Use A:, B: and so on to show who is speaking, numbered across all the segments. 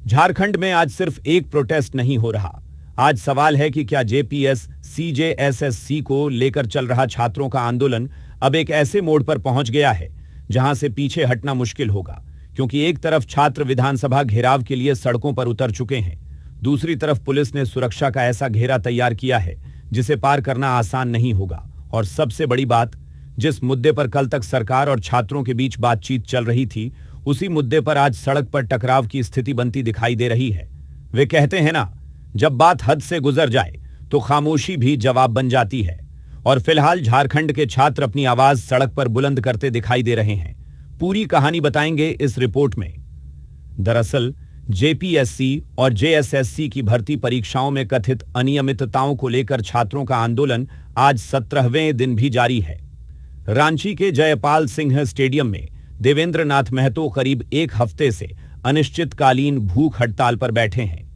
A: झारखंड में आज सिर्फ एक प्रोटेस्ट नहीं हो रहा। आज सवाल है कि क्या जेपीएस सीजेएसएससी को लेकर चल रहा छात्रों का आंदोलन अब एक ऐसे मोड़ पर पहुंच गया है जहां से पीछे हटना मुश्किल होगा, क्योंकि एक तरफ छात्र विधानसभा घेराव के लिए सड़कों पर उतर चुके हैं, दूसरी तरफ पुलिस ने सुरक्षा का ऐसा घेरा तैयार किया है जिसे पार करना आसान नहीं होगा। और सबसे बड़ी बात, जिस मुद्दे पर कल तक सरकार और छात्रों के बीच बातचीत चल रही थी, उसी मुद्दे पर आज सड़क पर टकराव की स्थिति बनती दिखाई दे रही है। वे कहते हैं ना, जब बात हद से गुजर जाए तो खामोशी भी जवाब बन जाती है। और फिलहाल झारखंड के छात्र अपनी आवाज सड़क पर बुलंद करते दिखाई दे रहे हैं। पूरी कहानी बताएंगे इस रिपोर्ट में। दरअसल जेपीएससी और जेएसएससी की भर्ती परीक्षाओं में कथित अनियमितताओं को लेकर छात्रों का आंदोलन आज 17वें दिन भी जारी है। रांची के जयपाल सिंह स्टेडियम में देवेंद्र नाथ महतो करीब एक हफ्ते से अनिश्चितकालीन भूख हड़ताल पर बैठे हैं।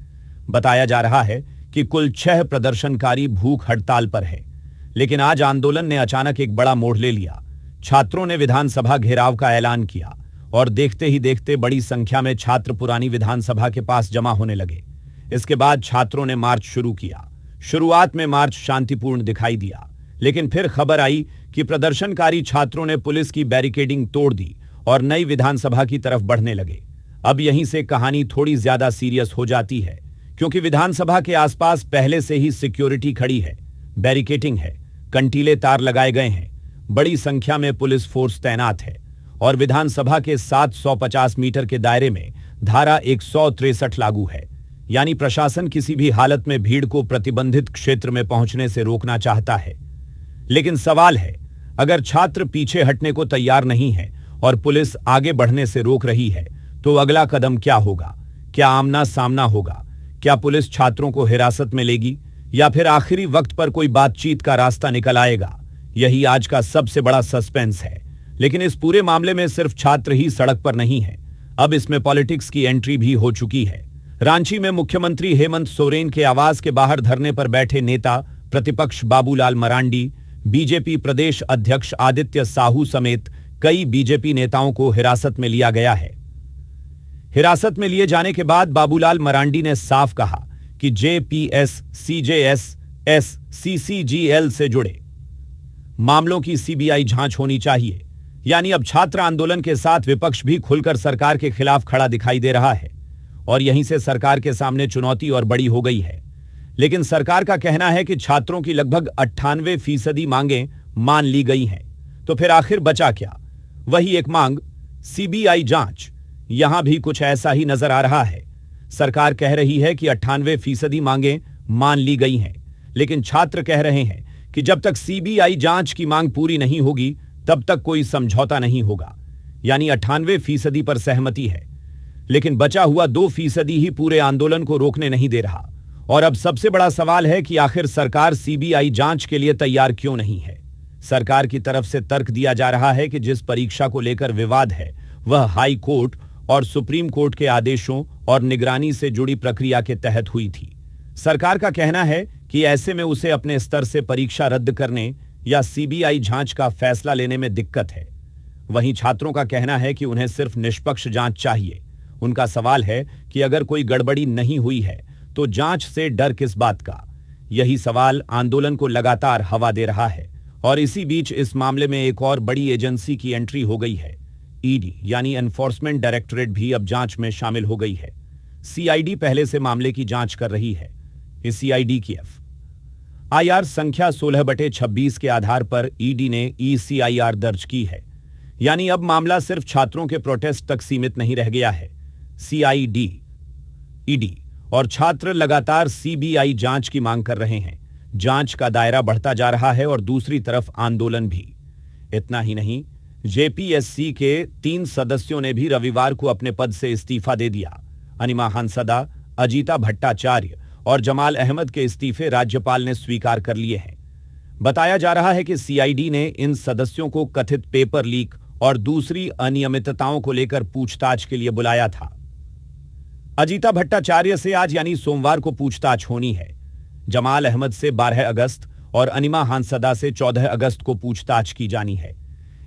A: बताया जा रहा है कि कुल 6 प्रदर्शनकारी भूख हड़ताल पर है, लेकिन आज आंदोलन ने अचानक एक बड़ा मोड़ ले लिया। छात्रों ने विधानसभा घेराव का ऐलान किया और देखते ही देखते बड़ी संख्या में छात्र पुरानी विधानसभा के पास जमा होने लगे। इसके बाद छात्रों ने मार्च शुरू किया। शुरुआत में मार्च शांतिपूर्ण दिखाई दिया, लेकिन फिर खबर आई कि प्रदर्शनकारी छात्रों ने पुलिस की बैरिकेडिंग तोड़ दी और नई विधानसभा की तरफ बढ़ने लगे। अब यहीं से कहानी थोड़ी ज्यादा सीरियस हो जाती है, क्योंकि विधानसभा के आसपास पहले से ही सिक्योरिटी खड़ी है, बैरिकेडिंग है, कंटीले तार लगाए गए हैं, बड़ी संख्या में पुलिस फोर्स तैनात है और विधानसभा के 750 मीटर के दायरे में धारा 163 लागू है। यानी प्रशासन किसी भी हालत में भीड़ को प्रतिबंधित क्षेत्र में पहुंचने से रोकना चाहता है। लेकिन सवाल है, अगर छात्र पीछे हटने को तैयार नहीं है और पुलिस आगे बढ़ने से रोक रही है, तो अगला कदम क्या होगा? क्या आमना सामना होगा? क्या पुलिस छात्रों को हिरासत में लेगी या फिर आखिरी वक्त पर कोई बातचीत का रास्ता निकल आएगा? यही आज का सबसे बड़ा सस्पेंस है। लेकिन इस पूरे मामले में सिर्फ छात्र ही सड़क पर नहीं है, अब इसमें पॉलिटिक्स की एंट्री भी हो चुकी है। रांची में मुख्यमंत्री हेमंत सोरेन के आवास के बाहर धरने पर बैठे नेता प्रतिपक्ष बाबूलाल मरांडी, बीजेपी प्रदेश अध्यक्ष आदित्य साहू समेत कई बीजेपी नेताओं को हिरासत में लिया गया है। हिरासत में लिए जाने के बाद बाबूलाल मरांडी ने साफ कहा कि जेपीएस सीजेएस सीसीजीएल से जुड़े मामलों की सीबीआई जांच होनी चाहिए। यानी अब छात्र आंदोलन के साथ विपक्ष भी खुलकर सरकार के खिलाफ खड़ा दिखाई दे रहा है और यहीं से सरकार के सामने चुनौती और बड़ी हो गई है। लेकिन सरकार का कहना है कि छात्रों की लगभग 98% मांगें मान ली गई हैं, तो फिर आखिर बचा क्या? वही एक मांग, सीबीआई जांच। यहां भी कुछ ऐसा ही नजर आ रहा है। सरकार कह रही है कि 98% मांगें मान ली गई हैं, लेकिन छात्र कह रहे हैं कि जब तक सीबीआई जांच की मांग पूरी नहीं होगी तब तक कोई समझौता नहीं होगा। यानी 98% पर सहमति है, लेकिन बचा हुआ 2% ही पूरे आंदोलन को रोकने नहीं दे रहा। और अब सबसे बड़ा सवाल है कि आखिर सरकार सीबीआई जांच के लिए तैयार क्यों नहीं है? सरकार की तरफ से तर्क दिया जा रहा है कि जिस परीक्षा को लेकर विवाद है वह हाई कोर्ट और सुप्रीम कोर्ट के आदेशों और निगरानी से जुड़ी प्रक्रिया के तहत हुई थी। सरकार का कहना है कि ऐसे में उसे अपने स्तर से परीक्षा रद्द करने या सीबीआई जांच का फैसला लेने में दिक्कत है। वहीं छात्रों का कहना है कि उन्हें सिर्फ निष्पक्ष जांच चाहिए। उनका सवाल है कि अगर कोई गड़बड़ी नहीं हुई है तो जांच से डर किस बात का? यही सवाल आंदोलन को लगातार हवा दे रहा है। और इसी बीच इस मामले में एक और बड़ी एजेंसी की एंट्री हो गई है। ईडी यानी एनफोर्समेंट डायरेक्टरेट भी अब जांच में शामिल हो गई है। सीआईडी पहले से मामले की जांच कर रही है। इस सीआईडी की एफआईआर संख्या 16/26 के आधार पर ईडी ने ईसीआईआर दर्ज की है। यानी अब मामला सिर्फ छात्रों के प्रोटेस्ट तक सीमित नहीं रह गया है। सीआईडी, ईडी और छात्र लगातार सीबीआई जांच की मांग कर रहे हैं। जांच का दायरा बढ़ता जा रहा है और दूसरी तरफ आंदोलन भी। इतना ही नहीं, जेपीएससी के 3 सदस्यों ने भी रविवार को अपने पद से इस्तीफा दे दिया। अनिमा हांसदा, अजीता भट्टाचार्य और जमाल अहमद के इस्तीफे राज्यपाल ने स्वीकार कर लिए हैं। बताया जा रहा है कि सीआईडी ने इन सदस्यों को कथित पेपर लीक और दूसरी अनियमितताओं को लेकर पूछताछ के लिए बुलाया था। अजीता भट्टाचार्य से आज यानी सोमवार को पूछताछ होनी है। जमाल अहमद से 12 अगस्त और अनिमा हांसदा से 14 अगस्त को पूछताछ की जानी है।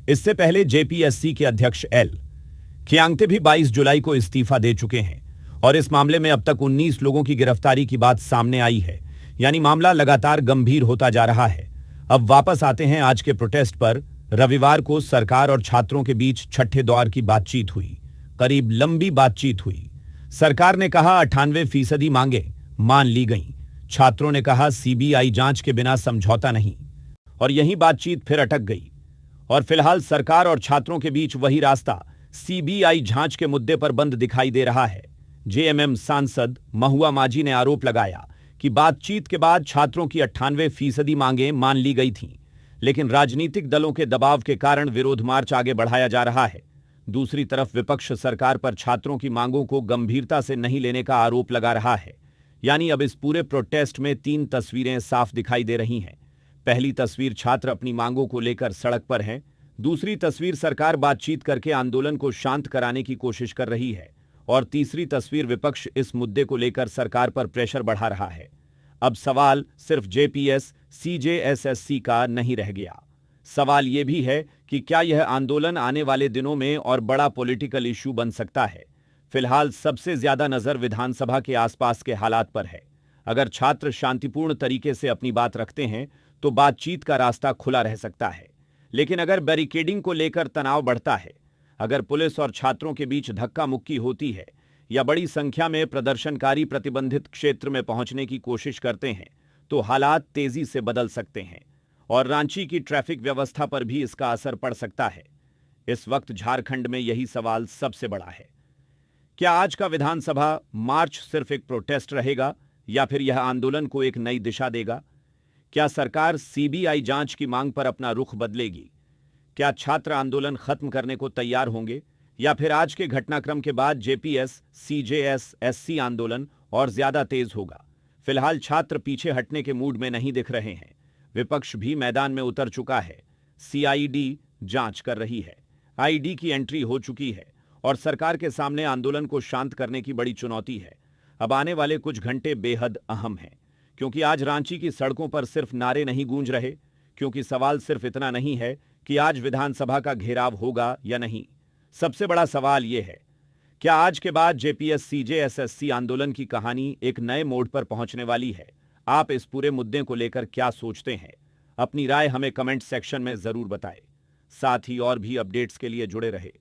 A: इससे पहले जेपीएससी के अध्यक्ष एल खियांगते भी 22 जुलाई को इस्तीफा दे चुके हैं और इस मामले में अब तक 19 लोगों की गिरफ्तारी की बात सामने आई है। यानी मामला लगातार गंभीर होता जा रहा है। अब वापस आते हैं आज के प्रोटेस्ट पर। रविवार को सरकार और छात्रों के बीच छठे दौर की बातचीत हुई। करीब लंबी बातचीत हुई। सरकार ने कहा 98% मांगे मान ली गईं। छात्रों ने कहा सीबीआई जांच के बिना समझौता नहीं। और यही बातचीत फिर अटक गई। और फिलहाल सरकार और छात्रों के बीच वही रास्ता सीबीआई जांच के मुद्दे पर बंद दिखाई दे रहा है। जेएमएम सांसद महुआ माझी ने आरोप लगाया कि बातचीत के बाद छात्रों की 98% मांगें मान ली गई थीं, लेकिन राजनीतिक दलों के दबाव के कारण विरोध मार्च आगे बढ़ाया जा रहा है। दूसरी तरफ विपक्ष सरकार पर छात्रों की मांगों को गंभीरता से नहीं लेने का आरोप लगा रहा है। यानी अब इस पूरे प्रोटेस्ट में 3 तस्वीरें साफ दिखाई दे रही हैं। पहली तस्वीर छात्र अपनी मांगों को लेकर सड़क पर हैं। दूसरी तस्वीर सरकार बातचीत करके आंदोलन को शांत कराने की कोशिश कर रही है। और तीसरी तस्वीर विपक्ष इस मुद्दे को लेकर सरकार पर प्रेशर बढ़ा रहा है। अब सवाल सिर्फ जेपीएस सीजेएसएससी का नहीं रह गया। सवाल यह भी है कि क्या यह आंदोलन आने वाले दिनों में और बड़ा पॉलिटिकल इश्यू बन सकता है। फिलहाल सबसे ज्यादा नजर विधानसभा के आसपास के हालात पर है। अगर छात्र शांतिपूर्ण तरीके से अपनी बात रखते हैं तो बातचीत का रास्ता खुला रह सकता है। लेकिन अगर बैरिकेडिंग को लेकर तनाव बढ़ता है, अगर पुलिस और छात्रों के बीच धक्का मुक्की होती है या बड़ी संख्या में प्रदर्शनकारी प्रतिबंधित क्षेत्र में पहुंचने की कोशिश करते हैं, तो हालात तेजी से बदल सकते हैं और रांची की ट्रैफिक व्यवस्था पर भी इसका असर पड़ सकता है। इस वक्त झारखंड में यही सवाल सबसे बड़ा है। क्या आज का विधानसभा मार्च सिर्फ एक प्रोटेस्ट रहेगा या फिर यह आंदोलन को एक नई दिशा देगा? क्या सरकार सीबीआई जांच की मांग पर अपना रुख बदलेगी? क्या छात्र आंदोलन खत्म करने को तैयार होंगे या फिर आज के घटनाक्रम के बाद जेपीएस सीजेएसएससी आंदोलन और ज्यादा तेज होगा? फिलहाल छात्र पीछे हटने के मूड में नहीं दिख रहे हैं। विपक्ष भी मैदान में उतर चुका है। सीआईडी जांच कर रही है, आईडी की एंट्री हो चुकी है और सरकार के सामने आंदोलन को शांत करने की बड़ी चुनौती है। अब आने वाले कुछ घंटे बेहद अहम हैं, क्योंकि आज रांची की सड़कों पर सिर्फ नारे नहीं गूंज रहे, क्योंकि सवाल सिर्फ इतना नहीं है कि आज विधानसभा का घेराव होगा या नहीं। सबसे बड़ा सवाल यह है, क्या आज के बाद जेपीएस सीजेएसएससी आंदोलन की कहानी एक नए मोड़ पर पहुंचने वाली है? आप इस पूरे मुद्दे को लेकर क्या सोचते हैं? अपनी राय हमें कमेंट सेक्शन में जरूर बताएं। साथ ही और भी अपडेट्स के लिए जुड़े रहे।